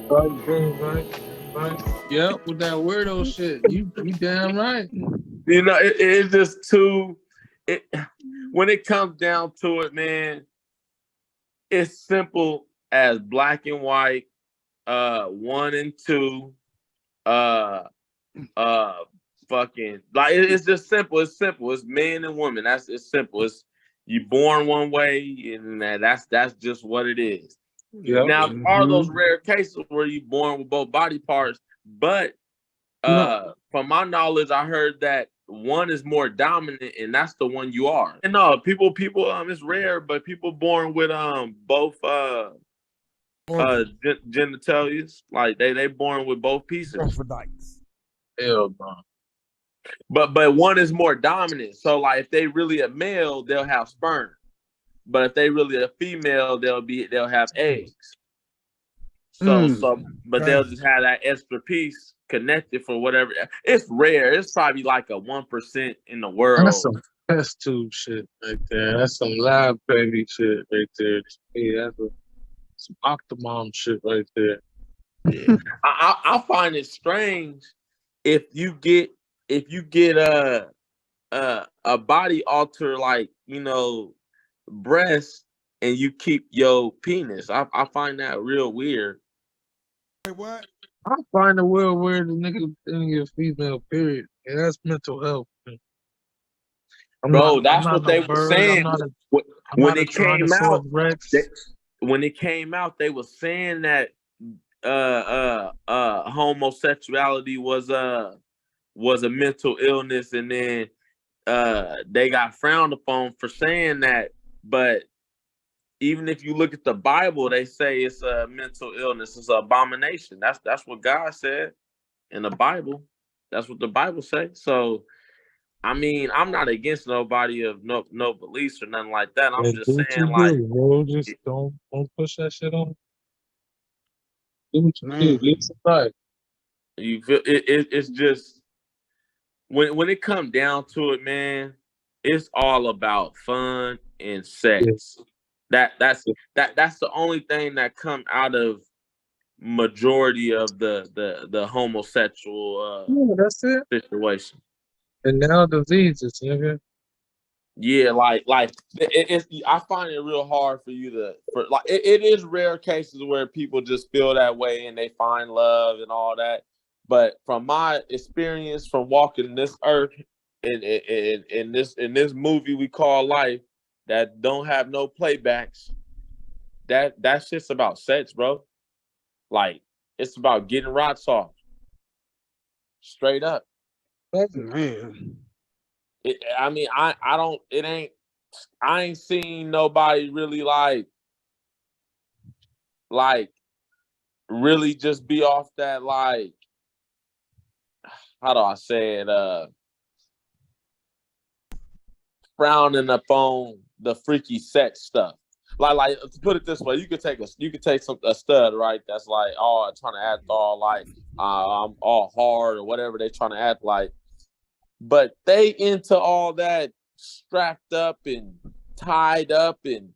Right, right, right. Yep, with that weirdo shit. You damn right. It's just too. It when it comes down to it, man, it's simple as black and white, one and two, uh, uh, fucking like it's just simple. It's simple. It's men and women. It's simple. It's you born one way, and that's just what it is. Yep. Now there are those rare cases where you born with both body parts, but No. from my knowledge, I heard that one is more dominant, and that's the one you are. And no, people, it's rare, but people born with both genitalias, like they born with both pieces. Hermaphrodites. Hell no. But one is more dominant. So like if they really a male, they'll have sperm. But if they really a female, they'll have eggs. But they'll just have that extra piece connected for whatever. It's rare. It's probably like a 1% in the world. That's some test tube shit right there. That's some lab baby shit right there. Yeah, that's some Octomom shit right there. Yeah. I find it strange if you get a body alter like breast and you keep your penis. I find that real weird. Wait, what? I find the real weird the nigga in your female period. And that's mental health. That's what they were saying when it came out. When it came out, they were saying that homosexuality was a mental illness, and then they got frowned upon for saying that. But even if you look at the Bible, they say it's a mental illness. It's an abomination. That's what God said in the Bible. That's what the Bible say. So, I mean, I'm not against nobody of no beliefs or nothing like that. I'm just saying, like, just don't push that shit on. Do what you do. It's right. You feel it's just when it comes down to it, man. It's all about fun and sex. Yeah. That's the only thing that come out of majority of the homosexual that's it. situation. And now diseases, nigga. Yeah, like it's I find it real hard for you it is rare cases where people just feel that way and they find love and all that. But from my experience from walking this earth in this movie we call life that don't have no playbacks, that's just about sex, bro. Like it's about getting rocks off. Straight up. Man. I ain't seen nobody really like really just be off that, like, how do I say it, frowning upon the freaky sex stuff. Like to put it this way, you could take a stud, right? That's like, oh, trying to act all like I'm all hard or whatever they trying to act like. But they into all that strapped up and tied up and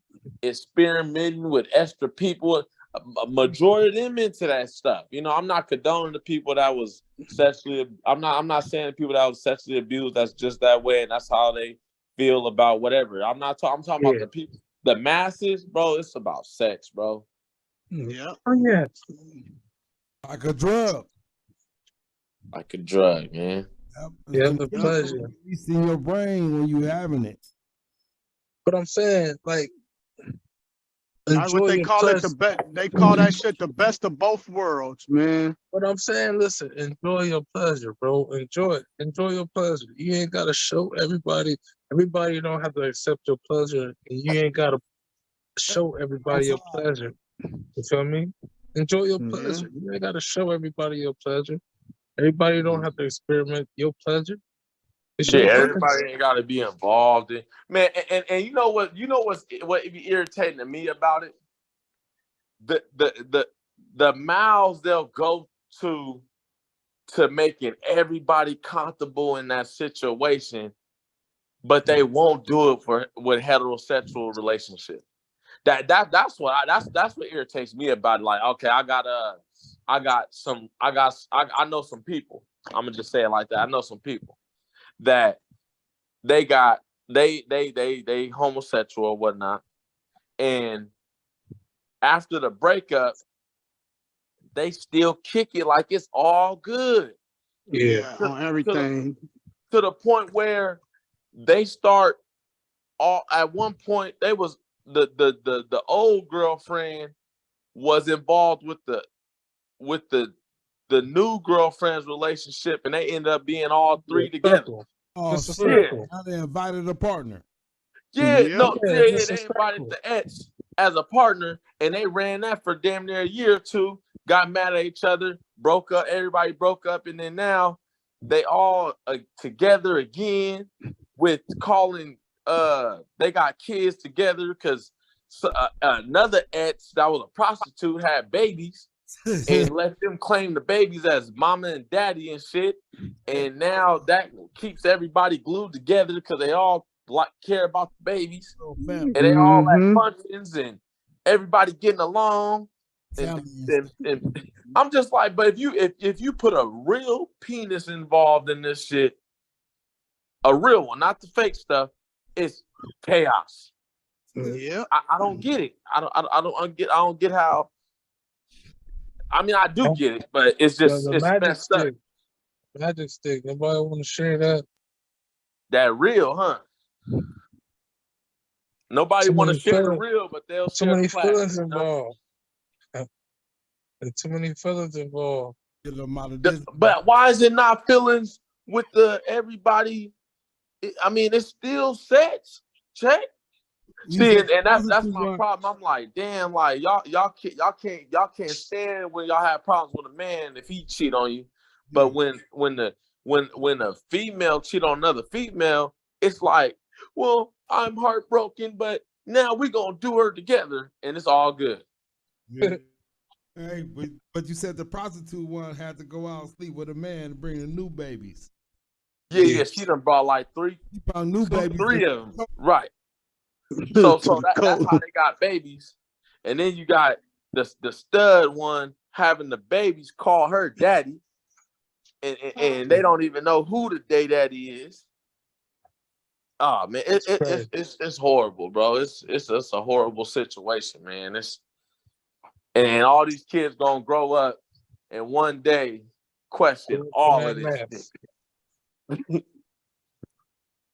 experimenting with extra people. A majority of them into that stuff. I'm not condoning the people that was sexually. I'm not saying the people that was sexually abused. That's just that way, and that's how they feel about whatever. I'm talking about the people, the masses, bro. It's about sex, bro. Yeah. Oh yeah. Like a drug. Like a drug, man. Yeah, the pleasure. It's in your brain when you having it. But I'm saying, like, that's what they call it. They call that shit the best of both worlds, man. But I'm saying, listen, enjoy your pleasure, bro. Enjoy it. Enjoy your pleasure. You ain't gotta show everybody. Everybody don't have to accept your pleasure, and you ain't gotta show everybody your pleasure. You feel me? Enjoy your pleasure. You ain't gotta show everybody your pleasure. Everybody don't have to experiment your pleasure. Everybody ain't got to be involved in, man. And you know what be irritating to me about it? The mouths they'll go to making everybody comfortable in that situation, but they won't do it with heterosexual relationships. That's what irritates me about it. Like, okay, I got I know some people. I'm gonna just say it like that. I know some people that they homosexual or whatnot, and after the breakup, they still kick it like it's all good. Yeah, on everything. To the point where they start at one point they was the old girlfriend was involved with the new girlfriend's relationship, and they ended up being all three together. Oh, Just a shit. circle. Now they invited a partner. Yeah, no, Yeah, just a they invited circle. the ex as a partner, and they ran that for damn near a year or two. Got mad at each other, broke up. Everybody broke up, and then now they all together again with calling. They got kids together because another ex that was a prostitute had babies and let them claim the babies as mama and daddy and shit. And now that keeps everybody glued together because they all care about the babies, and they all at functions and everybody getting along. And I'm just like, but if you put a real penis involved in this shit, a real one, not the fake stuff, it's chaos. Yeah, I don't get it. I don't get how. I mean, I do get it, but it's just The it's magic messed up. stick. Magic stick. Nobody want to share that. That real, huh? Nobody want to share the real, but they'll too share many the plastic. feelings involved. Too many feelings involved. But why is it not feelings with the everybody? I mean, it's still sex. Check. See, and that's my problem. I'm like, damn, like y'all can't stand when y'all have problems with a man if he cheat on you. But when a female cheat on another female, it's like, well, I'm heartbroken, but now we're gonna do her together, and it's all good. Yeah. Hey, but you said the prostitute one had to go out and sleep with a man and bring the new babies. Yeah, she done brought like three of them, right? So that's how they got babies, and then you got the stud one having the babies call her daddy, and they don't even know who the daddy is. Oh man, it's horrible, bro. It's a horrible situation, man. And all these kids gonna grow up and one day question all of this shit.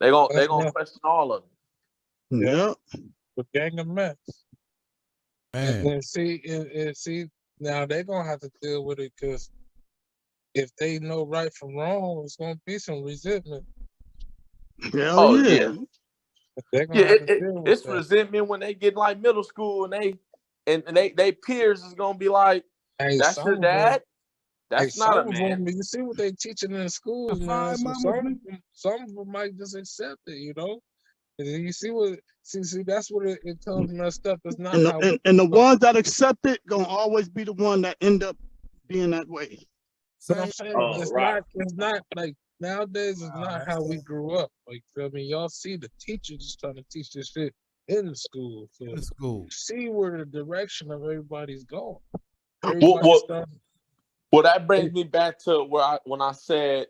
They gonna question all of them. Yeah. The gang of mess. And see, now they're gonna have to deal with it because if they know right from wrong, it's gonna be some resentment. Yeah. It's resentment when they get like middle school and they peers is gonna be like, hey, that's your dad. That's not a man. You see what they teaching in the schools, man. So some of them might just accept it, you know. And then you see that's what it comes messed up. It's not and the ones that accept it gonna always be the one that end up being that way. So I'm saying it's not like nowadays it's not how we grew up. Like, I mean, y'all see the teachers just trying to teach this shit in the school. So see where the direction of everybody's going. Well, that brings me back to when I said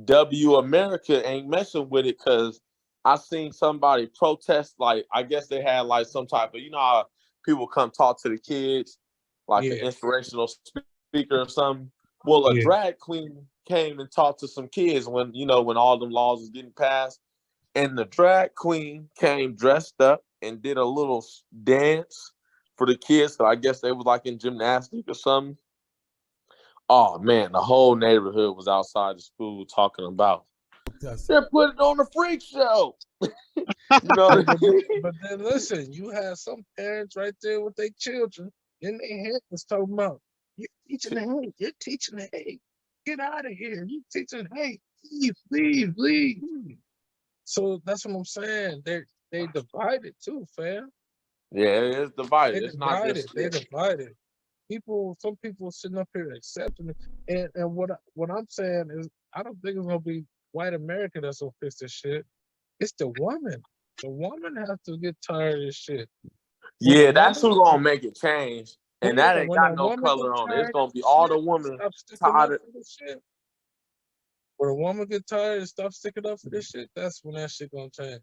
W America ain't messing with it, because I seen somebody protest, like I guess they had like some type of, you know how people come talk to the kids, like an inspirational speaker or something. Well, a drag queen came and talked to some kids when all them laws was getting passed, and the drag queen came dressed up and did a little dance for the kids. So I guess they was like in gymnastics or something. Oh man, the whole neighborhood was outside the school talking about. They're putting it on the freak show. You know. But then listen, you have some parents right there with their children in their heads talking about, you're teaching the hate. You're teaching the hate. Get out of here. You're teaching hate. Leave. So that's what I'm saying. They divided too, fam. Yeah, it's divided. It's not just they divided. Some people sitting up here accepting it. And what I'm saying is, I don't think it's gonna be white America that's gonna fix this shit. It's the woman. The woman has to get tired of this shit. Yeah, that's who's gonna make it change. And that ain't when got a no woman color get on it. It's tired gonna of be the all the shit, women stop sticking tired up of. for this shit. When a woman get tired and stop sticking up for this shit, that's when that shit gonna change.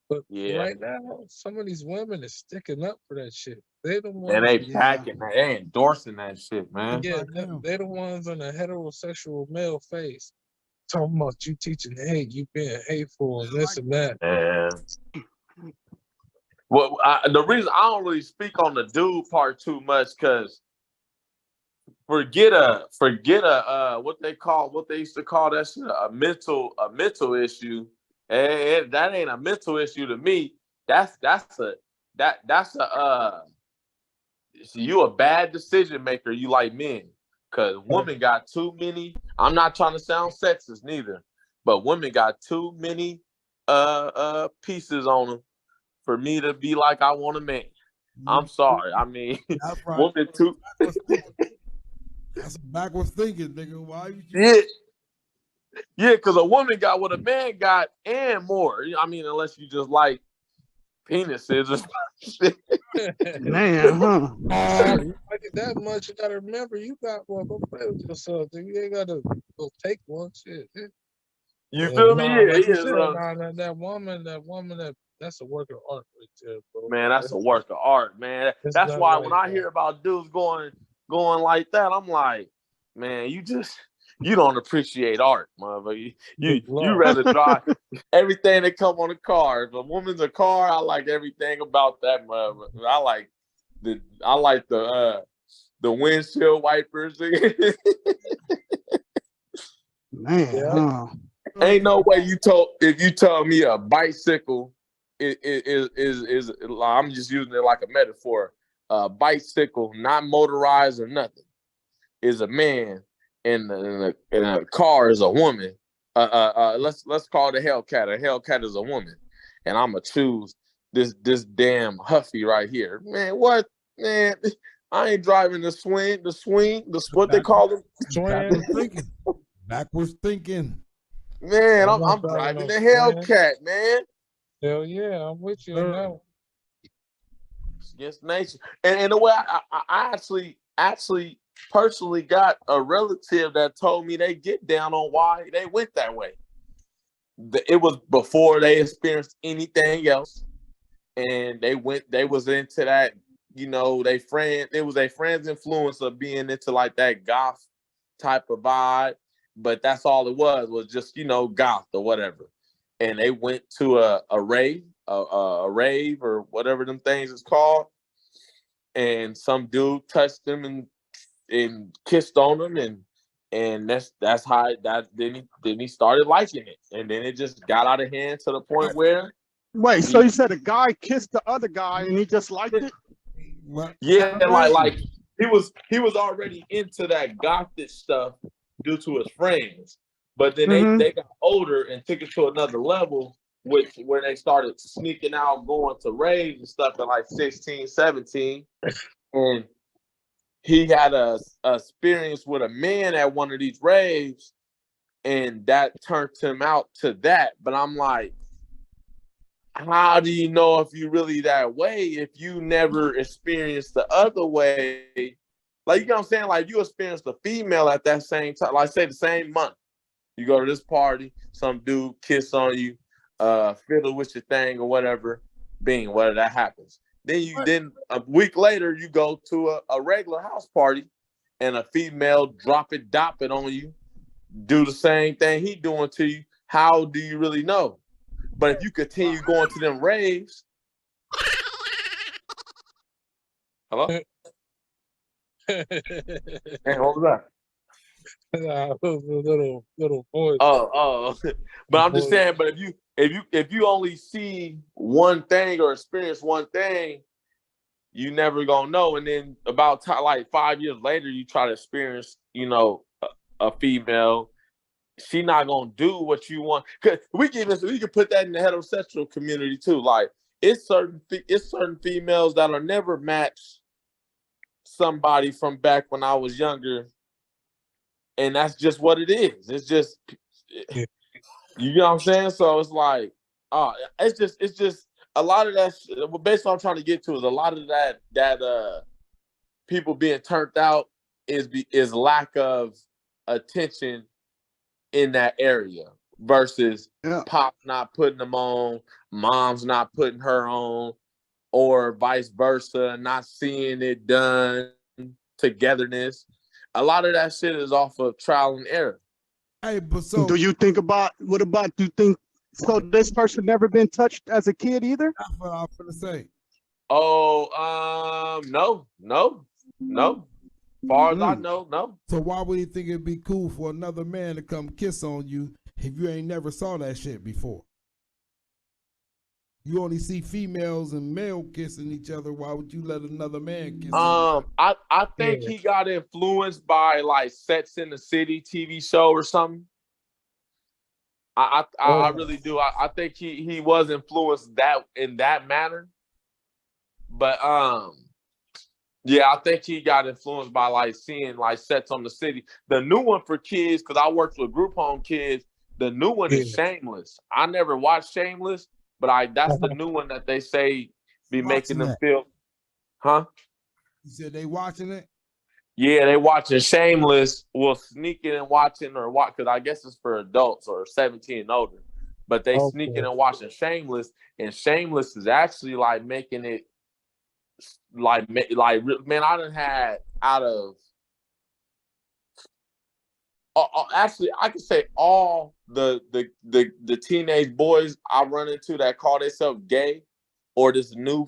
But Yeah, right now, some of these women is sticking up for that shit. They the and ones, they Yeah. packing that. They endorsing that shit, man. yeah, Like him. they the ones on the heterosexual male face talking about you teaching hate, you being hateful and this and that. And well, the reason I don't really speak on the dude part too much, because forget a what they used to call that shit a mental issue. That ain't a mental issue to me. That's a you a bad decision maker. You like men, because women got too many. I'm not trying to sound sexist neither, but women got too many pieces on them for me to be like I want a man. I'm sorry. I mean, That's right. women too. That's backwards thinking, nigga. Why you? Yeah. Yeah, because a woman got what a man got and more. I mean, unless you just like penises or shit. Man, huh? You like it that much, you gotta remember you got one. Go play with yourself. Dude. You ain't gotta go take one shit. You feel me? Nah, Yeah, like you yeah. said, that woman, that's a work of art right there, bro. Man, that's a work of art, man. It's That's not why like when I hear about dudes going like that, I'm like, man, you don't appreciate art, motherfucker. You rather drive everything that come on a car. If a woman's a car, I like everything about that motherfucker. I like the windshield wipers. Man, Yeah. huh? Ain't no way if you told me a bicycle is I'm just using it like a metaphor. A bicycle, not motorized or nothing, is a man, and a car is a woman. Let's call it a Hellcat. A Hellcat is a woman, and I'm gonna choose this damn Huffy right here. Man, what? Man, I ain't driving the swing, what they call them. Backwards thinking. Backwards thinking. Man, I'm driving the Hellcat, man. Hell yeah, I'm with you on that one. It's against nature. And in a way, I actually personally got a relative that told me they get down on why they went that way. It was before they experienced anything else, and they was into that, it was a friend's influence of being into like that goth type of vibe, but that's all it was just, goth or whatever. And they went to a rave, a rave or whatever them things is called, and some dude touched them and kissed on them, and that's how then he started liking it, and then it just got out of hand to the point where Wait, so you said a guy kissed the other guy and he just liked it? yeah, like he was already into that gothic stuff due to his friends, but then they got older and took it to another level, where they started sneaking out, going to raves and stuff at like 16, 17, and he had a experience with a man at one of these raves, and that turned him out to that. But I'm like, how do you know if you really that way if you never experienced the other way? Like, you know what I'm saying? Like, you experienced a female at that same time, like say the same month. You go to this party, some dude kiss on you, fiddle with your thing or whatever, bing, whatever that happens. Then a week later, you go to a regular house party, and a female drop it on you, do the same thing he doing to you. How do you really know? But if you continue going to them raves, hello, hey, what was that? Little voice. Oh, but I'm just saying. But if you only see one thing or experience one thing, you never gonna know. And then about like 5 years later, you try to experience, a female. She not gonna do what you want. Cause we can put that in the heterosexual community too. Like, it's certain females that'll never match somebody from back when I was younger, and that's just what it is. It's just, you know what I'm saying. So it's like, it's just a lot of that. Basically, what I'm trying to get to is a lot of that people being turned out is lack of attention in that area versus pop not putting them on, mom's not putting her on, or vice versa, not seeing it done, togetherness. A lot of that shit is off of trial and error. Hey, but so do you think about so this person never been touched as a kid either? that's what I was gonna say. Oh, no. Far as I know, no. So why would he think it'd be cool for another man to come kiss on you if you ain't never saw that shit before? You only see females and male kissing each other. Why would you let another man kiss? I think he got influenced by like Sex in the City TV show or something. I really do. I think he was influenced in that manner. But yeah, I think he got influenced by like seeing like Sex on the City. The new one for kids, because I worked with group home kids. The new one is Shameless. I never watched Shameless, but that's the new one that they say be making them feel. Huh? You said they watching it? Yeah, they watching Shameless. Well, sneaking and watching or watch, because I guess it's for adults or 17 and older. But they sneaking and watching Shameless, and Shameless is actually like making it like man, I done had out of actually I could say all the teenage boys I run into that call themselves gay or this new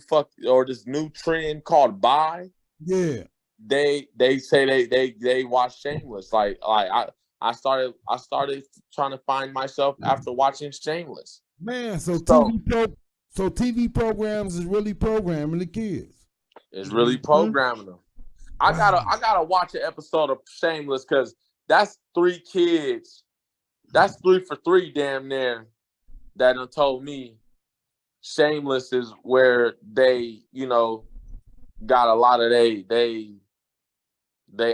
trend called bi. Yeah. They say they watch Shameless. Like I started trying to find myself after watching Shameless. Man, so TV programs is really programming the kids. It's really programming them. I gotta watch an episode of Shameless because that's 3 kids. That's 3 for 3 damn near that done told me Shameless is where they, got a lot of they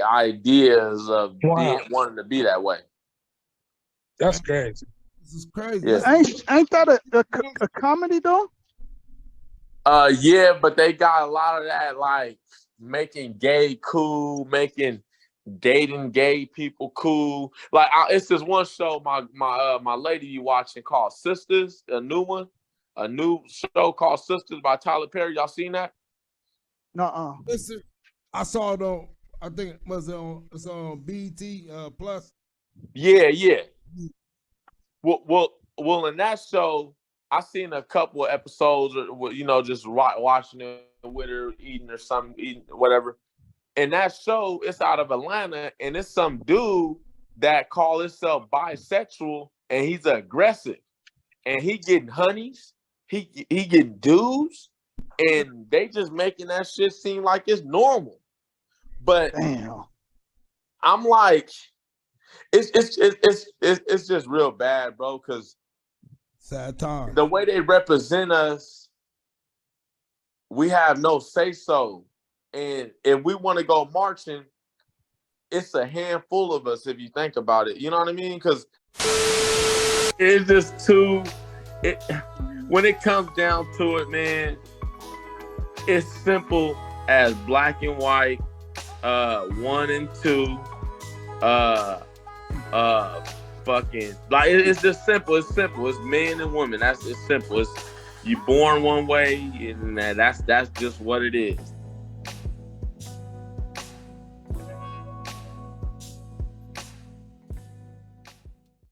ideas of wanting to be that way. That's crazy. This is crazy. Yeah. Ain't that a comedy though? Yeah, but they got a lot of that, like making gay cool, making dating gay people cool. Like it's this one show my lady you watching called Sisters, a new show called Sisters by Tyler Perry. Y'all seen that? Nuh-uh. Listen, I saw it on. I think it's on BT Plus. Yeah. Well, in that show, I seen a couple of episodes, just watching it with her, eating whatever. And that show, it's out of Atlanta, and it's some dude that call himself bisexual, and he's aggressive, and he getting honeys, he getting dudes, and they just making that shit seem like it's normal. But damn, I'm like, it's just real bad, bro, because sad time. The way they represent us, we have no say so. And if we want to go marching, it's a handful of us if you think about it. You know what I mean? Because it's just when it comes down to it, man, it's simple as black and white, 1 and 2, fucking like it's just simple. It's simple. It's men and women. It's simple. It's you born one way, and that's just what it is.